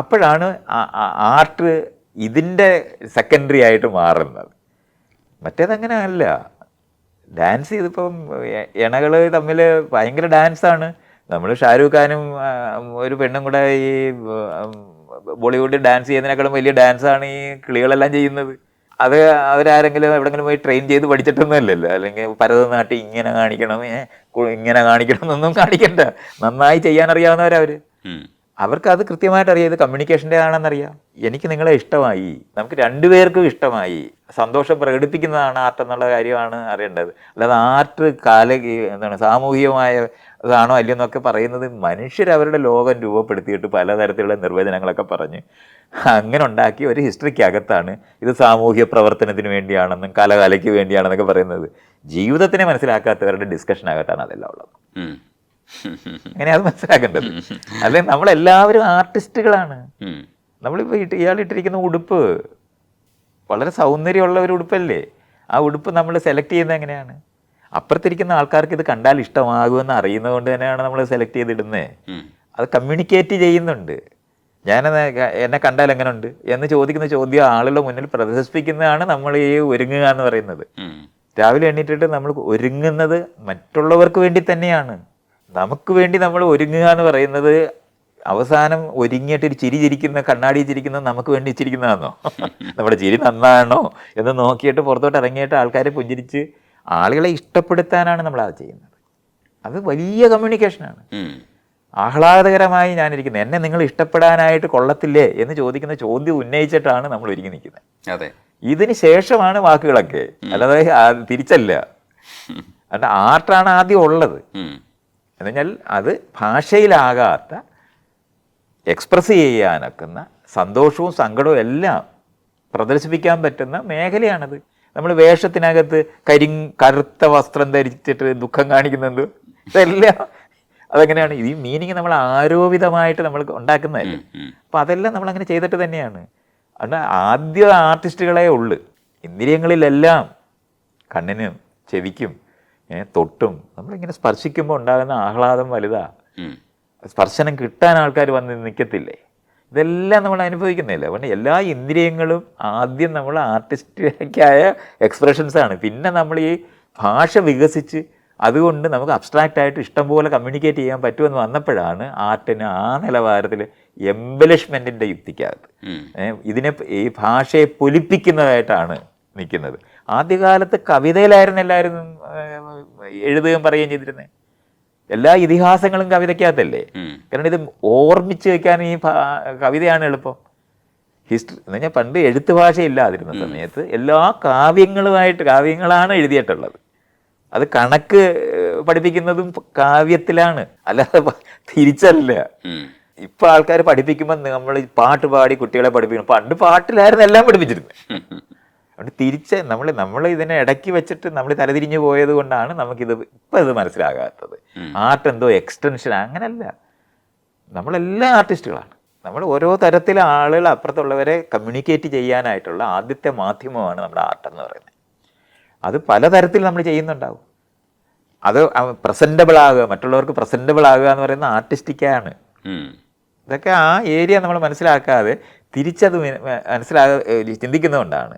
അപ്പോഴാണ് ആർട്ട് ഇതിൻ്റെ സെക്കൻഡറി ആയിട്ട് മാറുന്നത്. മറ്റേതങ്ങനെ അല്ല. ഡാൻസ് ചെയ്തിപ്പം ഇണകൾ തമ്മിൽ ഭയങ്കര ഡാൻസാണ്. നമ്മൾ ഷാരൂഖ് ഖാനും ഒരു പെണ്ണും കൂടെ ഈ ബോളിവുഡ് ഡാൻസ് ചെയ്യുന്നതിനേക്കാളും വലിയ ഡാൻസാണ് ഈ കിളികളെല്ലാം ചെയ്യുന്നത്. അത് അവരാരെങ്കിലും എവിടെങ്കിലും പോയി ട്രെയിൻ ചെയ്ത് പഠിച്ചിട്ടൊന്നും അല്ലല്ലോ. അല്ലെങ്കിൽ ഭരതനാട്യം ഇങ്ങനെ കാണിക്കണം, ഇങ്ങനെ കാണിക്കണം എന്നൊന്നും കാണിക്കണ്ട. നന്നായി ചെയ്യാനറിയാവുന്നവരവർ. അവർക്ക് അത് കൃത്യമായിട്ട് അറിയാം. ഇത് കമ്മ്യൂണിക്കേഷൻ്റെ ആണെന്നറിയാം. എനിക്ക് നിങ്ങളെ ഇഷ്ടമായി, നമുക്ക് രണ്ടുപേർക്കും ഇഷ്ടമായി, സന്തോഷം പ്രകടിപ്പിക്കുന്നതാണ് ആർട്ട് എന്നുള്ള കാര്യമാണ് അറിയേണ്ടത്. അല്ലാതെ ആർട്ട് എന്താണ് സാമൂഹികമായ ഇതാണോ അല്ലയോ എന്നൊക്കെ പറയുന്നത് മനുഷ്യർ അവരുടെ ലോകം രൂപപ്പെടുത്തിയിട്ട് പലതരത്തിലുള്ള നിർവചനങ്ങളൊക്കെ പറഞ്ഞ് അങ്ങനെ ഉണ്ടാക്കി ഒരു ഹിസ്റ്ററിക്കകത്താണ് ഇത് സാമൂഹ്യ പ്രവർത്തനത്തിന് വേണ്ടിയാണെന്നും കലകലയ്ക്ക് വേണ്ടിയാണെന്നൊക്കെ പറയുന്നത്. ജീവിതത്തിനെ മനസ്സിലാക്കാത്തവരുടെ ഡിസ്കഷനകത്താണ് അതെല്ലാം ഉള്ളത്. അങ്ങനെ അത് മനസ്സിലാക്കേണ്ടത്. അല്ലെങ്കിൽ നമ്മളെല്ലാവരും ആർട്ടിസ്റ്റുകളാണ്. നമ്മളിപ്പോൾ ഇയാൾ ഇട്ടിരിക്കുന്ന ഉടുപ്പ് വളരെ സൗന്ദര്യമുള്ള ഒരു ഉടുപ്പല്ലേ. ആ ഉടുപ്പ് നമ്മൾ സെലക്ട് ചെയ്യുന്നത് എങ്ങനെയാണ്? അപ്പുറത്തിരിക്കുന്ന ആൾക്കാർക്ക് ഇത് കണ്ടാൽ ഇഷ്ടമാകുമെന്ന് അറിയുന്നത് കൊണ്ട് തന്നെയാണ് നമ്മൾ സെലക്ട് ചെയ്തിടുന്നത്. അത് കമ്മ്യൂണിക്കേറ്റ് ചെയ്യുന്നുണ്ട്. എന്നെ കണ്ടാൽ എങ്ങനെ ഉണ്ട് എന്ന് ചോദിക്കുന്ന ചോദ്യം ആളുകളുടെ മുന്നിൽ പ്രദർശിപ്പിക്കുന്നതാണ് നമ്മൾ ഈ ഒരുങ്ങുക എന്ന് പറയുന്നത്. രാവിലെ എണ്ണീറ്റിട്ട് നമ്മൾ ഒരുങ്ങുന്നത് മറ്റുള്ളവർക്ക് വേണ്ടി തന്നെയാണ്. നമുക്ക് വേണ്ടി നമ്മൾ ഒരുങ്ങുക എന്ന് പറയുന്നത് അവസാനം ഒരുങ്ങിയിട്ട് ഒരു ചിരി ചിരിക്കുന്ന കണ്ണാടി ചിരിക്കുന്നത് നമുക്ക് വേണ്ടി ചിരിക്കുന്നതാണോ? നമ്മുടെ ചിരി നന്നാണോ എന്ന് നോക്കിയിട്ട് പുറത്തോട്ട് ഇറങ്ങിയിട്ട് ആൾക്കാരെ പുഞ്ചിരിച്ച് ആളുകളെ ഇഷ്ടപ്പെടുത്താനാണ് നമ്മൾ അത് ചെയ്യുന്നത്. അത് വലിയ കമ്മ്യൂണിക്കേഷനാണ്. ആഹ്ലാദകരമായി ഞാനിരിക്കുന്നത്, എന്നെ നിങ്ങൾ ഇഷ്ടപ്പെടാനായിട്ട് കൊള്ളത്തില്ലേ എന്ന് ചോദിക്കുന്ന ചോദ്യം ഉന്നയിച്ചിട്ടാണ് നമ്മൾ ഒരുങ്ങി നിൽക്കുന്നത്. അതെ, ഇതിന് ശേഷമാണ് വാക്കുകളൊക്കെ, അല്ലാതെ തിരിച്ചല്ല. അതുകൊണ്ട് ആർട്ടാണ് ആദ്യം ഉള്ളത്. എന്ന് പറഞ്ഞാൽ അത് ഭാഷയിലാകാത്ത എക്സ്പ്രസ് ചെയ്യാനൊക്കുന്ന സന്തോഷവും സങ്കടവും എല്ലാം പ്രദർശിപ്പിക്കാൻ പറ്റുന്ന മേഖലയാണത്. നമ്മൾ വേഷത്തിനകത്ത് കറുത്ത വസ്ത്രം ധരിച്ചിട്ട് ദുഃഖം കാണിക്കുന്നത് ഇതെല്ലാം അതെങ്ങനെയാണ്? ഈ മീനിങ് നമ്മൾ ആരോപിതമായിട്ട് നമ്മൾ ഉണ്ടാക്കുന്നതല്ലേ. അപ്പം അതെല്ലാം നമ്മളങ്ങനെ ചെയ്തിട്ട് തന്നെയാണ്. അതുകൊണ്ട് ആദ്യ ആർട്ടിസ്റ്റുകളെ ഉള്ളു. ഇന്ദ്രിയങ്ങളിലെല്ലാം കണ്ണിനും ചെവിക്കും തൊട്ടും നമ്മളിങ്ങനെ സ്പർശിക്കുമ്പോൾ ഉണ്ടാകുന്ന ആഹ്ലാദം വലുതാ. സ്പർശനം കിട്ടാൻ ആൾക്കാർ വന്ന് നിൽക്കത്തില്ലേ? ഇതെല്ലാം നമ്മൾ അനുഭവിക്കുന്നില്ല. അതുകൊണ്ട് എല്ലാ ഇന്ദ്രിയങ്ങളും ആദ്യം നമ്മൾ ആർട്ടിസ്റ്റിക്കായ എക്സ്പ്രഷൻസാണ്. പിന്നെ നമ്മൾ ഈ ഭാഷ വികസിച്ച് അതുകൊണ്ട് നമുക്ക് അബ്സ്ട്രാക്റ്റായിട്ട് ഇഷ്ടംപോലെ കമ്മ്യൂണിക്കേറ്റ് ചെയ്യാൻ പറ്റുമെന്ന് വന്നപ്പോഴാണ് ആർട്ടിന് ആ നിലവാരത്തിൽ എംബലിഷ്മെൻറ്റിൻ്റെ യുക്തിക്കകത്ത് ഇതിനെ ഈ ഭാഷയെ പൊലിപ്പിക്കുന്നതായിട്ടാണ് നിൽക്കുന്നത്. ആദ്യകാലത്ത് കവിതയിലായിരുന്നു എല്ലാവരും എഴുതുകയും പറയുകയും ചെയ്തിരുന്നത്. എല്ലാ ഇതിഹാസങ്ങളും കവിതയ്ക്കകത്തല്ലേ. കാരണം ഇത് ഓർമ്മിച്ച് വയ്ക്കാൻ ഈ കവിതയാണ് എളുപ്പം. ഹിസ്റ്ററി എന്ന് പറഞ്ഞാൽ പണ്ട് എഴുത്ത് ഭാഷയില്ലാതിരുന്ന സമയത്ത് എല്ലാ കാവ്യങ്ങളാണ് എഴുതിയിട്ടുള്ളത്. അത് കണക്ക് പഠിപ്പിക്കുന്നതും കാവ്യത്തിലാണ്, അല്ലാതെ തിരിച്ചല്ല. ഇപ്പൊ ആൾക്കാർ പഠിപ്പിക്കുമ്പോൾ നമ്മൾ പാട്ട് പാടി കുട്ടികളെ പഠിപ്പിക്കണം. പണ്ട് പാട്ടിലായിരുന്നു എല്ലാം പഠിപ്പിച്ചിരുന്നത്. അതുകൊണ്ട് തിരിച്ച് നമ്മൾ ഇതിനെ ഇടയ്ക്ക് വെച്ചിട്ട് നമ്മൾ തലതിരിഞ്ഞു പോയത് കൊണ്ടാണ് നമുക്കിത് ഇപ്പം ഇത് മനസ്സിലാകാത്തത്. ആർട്ട് എന്തോ എക്സ്റ്റൻഷൻ, അങ്ങനല്ല. നമ്മളെല്ലാം ആർട്ടിസ്റ്റുകളാണ്. നമ്മൾ ഓരോ തരത്തിലെ ആളുകൾ അപ്പുറത്തുള്ളവരെ കമ്മ്യൂണിക്കേറ്റ് ചെയ്യാനായിട്ടുള്ള ആദ്യത്തെ മാധ്യമമാണ് നമ്മുടെ ആർട്ടെന്ന് പറയുന്നത്. അത് പലതരത്തിൽ നമ്മൾ ചെയ്യുന്നുണ്ടാവും. അത് പ്രസൻറ്റബിൾ ആകുക, മറ്റുള്ളവർക്ക് പ്രസൻറ്റബിൾ ആകുക എന്ന് പറയുന്ന ആർട്ടിസ്റ്റിക്കാണ്. ഇതൊക്കെ ആ ഏരിയ നമ്മൾ മനസ്സിലാക്കാതെ തിരിച്ചത് ചിന്തിക്കുന്നതുകൊണ്ടാണ്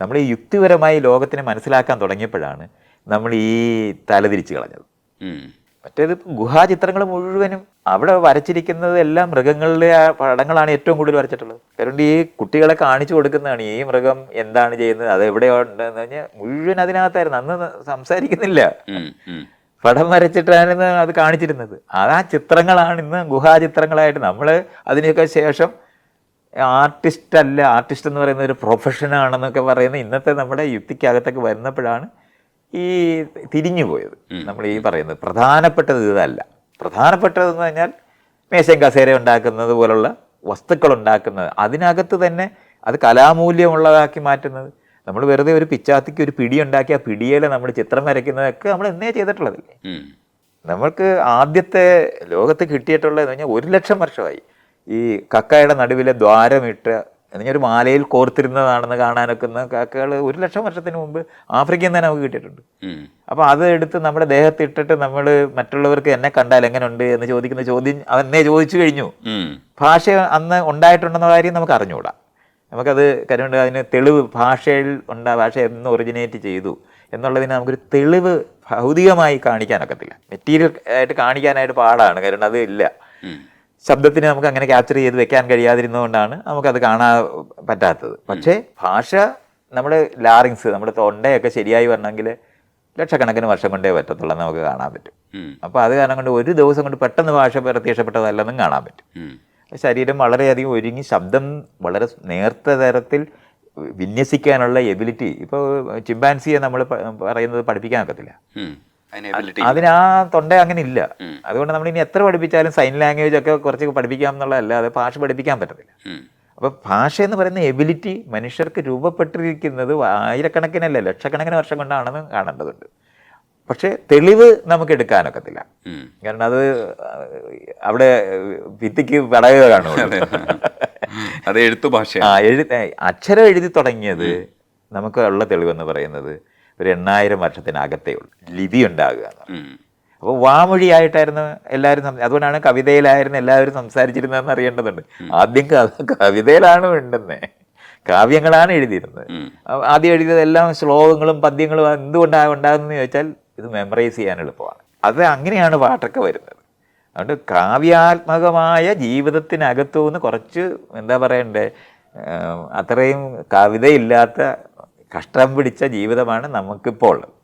നമ്മൾ ഈ യുക്തിപരമായി ലോകത്തിനെ മനസ്സിലാക്കാൻ തുടങ്ങിയപ്പോഴാണ് നമ്മൾ ഈ തലതിരിച്ച് കളഞ്ഞത്. മറ്റേത് ഗുഹാചിത്രങ്ങൾ മുഴുവനും അവിടെ വരച്ചിരിക്കുന്നത് എല്ലാം മൃഗങ്ങളുടെ പടങ്ങളാണ് ഏറ്റവും കൂടുതൽ വരച്ചിട്ടുള്ളത്. കാരണം ഈ കുട്ടികളെ കാണിച്ചു കൊടുക്കുന്നതാണ് ഈ മൃഗം എന്താണ് ചെയ്യുന്നത്, അത് എവിടെയുണ്ടെന്ന് പറഞ്ഞാൽ മുഴുവൻ അതിനകത്തായിരുന്നു. അന്ന് സംസാരിക്കുന്നില്ല, പടം വരച്ചിട്ടാണ് അത് കാണിച്ചിരുന്നത്. ആ ചിത്രങ്ങളാണ് ഇന്ന് ഗുഹാചിത്രങ്ങളായിട്ട്. നമ്മൾ അതിനൊക്കെ ശേഷം ആർട്ടിസ്റ്റ് എന്ന് പറയുന്ന ഒരു പ്രൊഫഷനാണെന്നൊക്കെ പറയുന്ന ഇന്നത്തെ നമ്മുടെ യുക്തിക്കകത്തൊക്കെ വരുന്നപ്പോഴാണ് ഈ തിരിഞ്ഞു പോയത്. നമ്മൾ ഈ പറയുന്നത് പ്രധാനപ്പെട്ടത് ഇതല്ല. പ്രധാനപ്പെട്ടതെന്ന് പറഞ്ഞാൽ മേശയും കസേര ഉണ്ടാക്കുന്നത് പോലുള്ള വസ്തുക്കൾ ഉണ്ടാക്കുന്നത്, അതിനകത്ത് തന്നെ അത് കലാമൂല്യമുള്ളതാക്കി മാറ്റുന്നത്. നമ്മൾ വെറുതെ ഒരു പിച്ചാത്തിക്ക് ഒരു പിടി ഉണ്ടാക്കി ആ പിടിയിൽ നമ്മൾ ചിത്രം വരയ്ക്കുന്നതൊക്കെ നമ്മൾ എന്നേ ചെയ്തിട്ടുള്ളതല്ലേ. നമ്മൾക്ക് ആദ്യത്തെ ലോകത്ത് കിട്ടിയിട്ടുള്ളതെന്ന് പറഞ്ഞാൽ 1,00,000 വർഷമായി ഈ കക്കയുടെ നടുവിലെ ദ്വാരമിട്ട് എന്നുവെച്ചാൽ ഒരു മാലയിൽ കോർത്തിരുന്നതാണെന്ന് കാണാനൊക്കെ കാക്കകൾ 1,00,000 വർഷത്തിന് മുമ്പ് ആഫ്രിക്കയിൽ തന്നെ നമുക്ക് കിട്ടിയിട്ടുണ്ട്. അപ്പോൾ അത് എടുത്ത് നമ്മുടെ ദേഹത്ത് ഇട്ടിട്ട് നമ്മൾ മറ്റുള്ളവർക്ക് എന്നെ കണ്ടാൽ എങ്ങനെയുണ്ട് എന്ന് ചോദിക്കുന്ന ചോദ്യം അവനെ ചോദിച്ചു കഴിഞ്ഞു. ഭാഷ അന്ന് ഉണ്ടായിട്ടുണ്ടെന്ന കാര്യം നമുക്ക് അറിഞ്ഞുകൂടാ. നമുക്കത് കരുണ്ട് അതിന് തെളിവ് ഭാഷയിൽ ഭാഷ എന്ന് ഒറിജിനേറ്റ് ചെയ്തു എന്നുള്ളതിന് നമുക്കൊരു തെളിവ് ഭൗതികമായി കാണിക്കാനൊക്കത്തില്ല. മെറ്റീരിയൽ ആയിട്ട് കാണിക്കാനായിട്ട് പാടാണ്, കാരണം അത് ഇല്ല. ശബ്ദത്തിന് നമുക്ക് അങ്ങനെ ക്യാപ്ചർ ചെയ്ത് വെക്കാൻ കഴിയാതിരുന്നതുകൊണ്ടാണ് നമുക്കത് കാണാൻ പറ്റാത്തത്. പക്ഷേ ഭാഷ നമ്മുടെ ലാറിങ്സ്, നമ്മുടെ തൊണ്ടയൊക്കെ ശരിയായി വരണമെങ്കിൽ ലക്ഷക്കണക്കിന് വർഷം കൊണ്ടേ പറ്റത്തുള്ളൂ, നമുക്ക് കാണാൻ പറ്റും. അപ്പോൾ അത് കാരണം കൊണ്ട് ഒരു ദിവസം കൊണ്ട് പെട്ടെന്ന് ഭാഷ പ്രത്യക്ഷപ്പെട്ടതല്ലെന്നും കാണാൻ പറ്റും. ശരീരം വളരെയധികം ഒരുങ്ങി ശബ്ദം വളരെ നേർത്ത തരത്തിൽ വിന്യസിക്കാനുള്ള എബിലിറ്റി. ഇപ്പോൾ ചിമ്പാൻസിയെ നമ്മൾ പറയുന്നത് പഠിപ്പിക്കാൻ ഒക്കത്തില്ല, അതിന് ആ തൊണ്ട അങ്ങനെ ഇല്ല. അതുകൊണ്ട് നമ്മൾ ഇനി എത്ര പഠിപ്പിച്ചാലും സൈൻ ലാംഗ്വേജ് ഒക്കെ കുറച്ച് പഠിപ്പിക്കാം എന്നുള്ളതല്ലാതെ ഭാഷ പഠിപ്പിക്കാൻ പറ്റത്തില്ല. അപ്പോൾ ഭാഷ എന്ന് പറയുന്ന എബിലിറ്റി മനുഷ്യർക്ക് രൂപപ്പെട്ടിരിക്കുന്നത് ആയിരക്കണക്കിനല്ല ലക്ഷക്കണക്കിന് വർഷം കൊണ്ടാണെന്ന് കാണേണ്ടതുണ്ട്. പക്ഷെ തെളിവ് നമുക്ക് എടുക്കാനൊക്കത്തില്ല, കാരണം അത് അവിടെ ഭിത്തിക്ക് പടയുക കാണുമല്ലോ. അത് എഴുത്തു ഭാഷ. അക്ഷരം എഴുതി തുടങ്ങിയത് നമുക്ക് ഉള്ള തെളിവെന്ന് പറയുന്നത് ഒരു 8,000 വർഷത്തിനകത്തേ ഉള്ളൂ ലിപി ഉണ്ടാകുക എന്ന് പറയുന്നത്. അപ്പോൾ വാമൊഴിയായിട്ടായിരുന്നു എല്ലാവരും, അതുകൊണ്ടാണ് കവിതയിലായിരുന്നു എല്ലാവരും സംസാരിച്ചിരുന്നതെന്ന് അറിയേണ്ടതുണ്ട്. ആദ്യം കവിതയിലാണ് ഉണ്ടെന്നേ, കാവ്യങ്ങളാണ് എഴുതിയിരുന്നത്. ആദ്യം എഴുതിയതെല്ലാം ശ്ലോകങ്ങളും പദ്യങ്ങളും എന്തുകൊണ്ടാണ് ഉണ്ടാകുന്നതെന്ന് ചോദിച്ചാൽ ഇത് മെമ്മറൈസ് ചെയ്യാൻ എളുപ്പമാണ്. അത് അങ്ങനെയാണ് പാട്ടൊക്കെ വരുന്നത്. അതുകൊണ്ട് കാവ്യാത്മകമായ ജീവിതത്തിനകത്തു നിന്ന് കുറച്ച് എന്താ പറയണ്ടേ, അത്രയും കവിതയില്ലാത്ത കഷ്ടം പിടിച്ച ജീവിതമാണ് നമുക്കിപ്പോൾ ഉള്ളത്.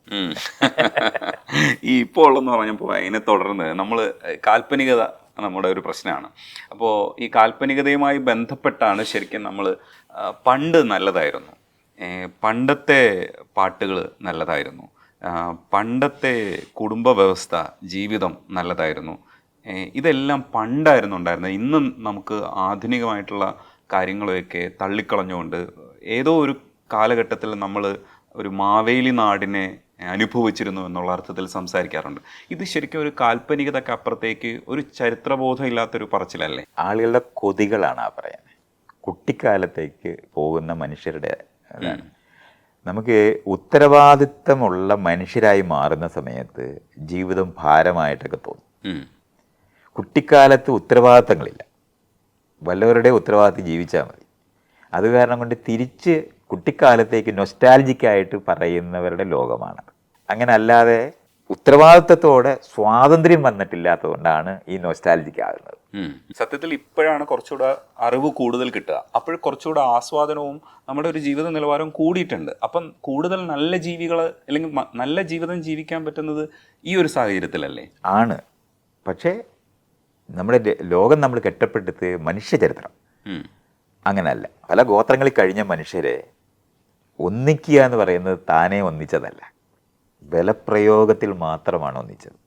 ഈ ഇപ്പോൾ ഉള്ളതെന്ന് പറഞ്ഞപ്പോൾ അതിനെ തുടർന്ന് നമ്മൾ കാൽപ്പനികത നമ്മുടെ ഒരു പ്രശ്നമാണ്. അപ്പോൾ ഈ കാൽപ്പനികതയുമായി ബന്ധപ്പെട്ടാണ് ശരിക്കും നമ്മൾ പണ്ട് നല്ലതായിരുന്നു, പണ്ടത്തെ പാട്ടുകൾ നല്ലതായിരുന്നു, പണ്ടത്തെ കുടുംബ വ്യവസ്ഥ ജീവിതം നല്ലതായിരുന്നു, ഇതെല്ലാം പണ്ടായിരുന്നു ഉണ്ടായിരുന്നത്. ഇന്നും നമുക്ക് ആധുനികമായിട്ടുള്ള കാര്യങ്ങളെയൊക്കെ തള്ളിക്കളഞ്ഞുകൊണ്ട് ഏതോ ഒരു കാലഘട്ടത്തിൽ നമ്മൾ ഒരു മാവേലി നാടിനെ അനുഭവിച്ചിരുന്നു എന്നുള്ള അർത്ഥത്തിൽ സംസാരിക്കാറുണ്ട്. ഇത് ശരിക്കും ഒരു കാൽപ്പനികതയ്ക്ക് അപ്പുറത്തേക്ക് ഒരു ചരിത്രബോധം ഇല്ലാത്തൊരു പറച്ചിലല്ലേ? ആളുകളുടെ കൊതികളാണ് ആ പറയുന്നത്. കുട്ടിക്കാലത്തേക്ക് പോകുന്ന മനുഷ്യരുടെ നമുക്ക് ഉത്തരവാദിത്തമുള്ള മനുഷ്യരായി മാറുന്ന സമയത്ത് ജീവിതം ഭാരമായിട്ടൊക്കെ തോന്നും. കുട്ടിക്കാലത്ത് ഉത്തരവാദിത്തങ്ങളില്ല, വല്ലവരുടെ ഉത്തരവാദിത്തം ജീവിച്ചാൽ മതി. അത് കാരണം കൊണ്ട് തിരിച്ച് കുട്ടിക്കാലത്തേക്ക് നൊസ്റ്റാൾജിക്കായിട്ട് പറയുന്നവരുടെ ലോകമാണ്. അങ്ങനെ അല്ലാതെ ഉത്തരവാദിത്തത്തോടെ സ്വാതന്ത്ര്യം വന്നിട്ടില്ലാത്തത് കൊണ്ടാണ് ഈ നൊസ്റ്റാൾജിക്ക് ആകുന്നത്. സത്യത്തിൽ ഇപ്പോഴാണ് കുറച്ചുകൂടെ അറിവ് കൂടുതൽ കിട്ടുക, അപ്പോൾ കുറച്ചുകൂടെ ആസ്വാദനവും നമ്മുടെ ഒരു ജീവിത നിലവാരവും കൂടിയിട്ടുണ്ട്. അപ്പം കൂടുതൽ നല്ല ജീവികൾ അല്ലെങ്കിൽ നല്ല ജീവിതം ജീവിക്കാൻ പറ്റുന്നത് ഈ ഒരു സാഹചര്യത്തിലല്ലേ? ആണ്. പക്ഷേ നമ്മുടെ ലോകം നമ്മൾ കെട്ടപ്പെടുത്ത് മനുഷ്യചരിത്രം അങ്ങനെയല്ല. പല ഗോത്രങ്ങളിൽ കഴിഞ്ഞ മനുഷ്യരെ ഒന്നിക്കുക എന്ന് പറയുന്നത് താനേ ഒന്നിച്ചതല്ല, ബലപ്രയോഗത്തിൽ മാത്രമാണ് ഒന്നിച്ചത്.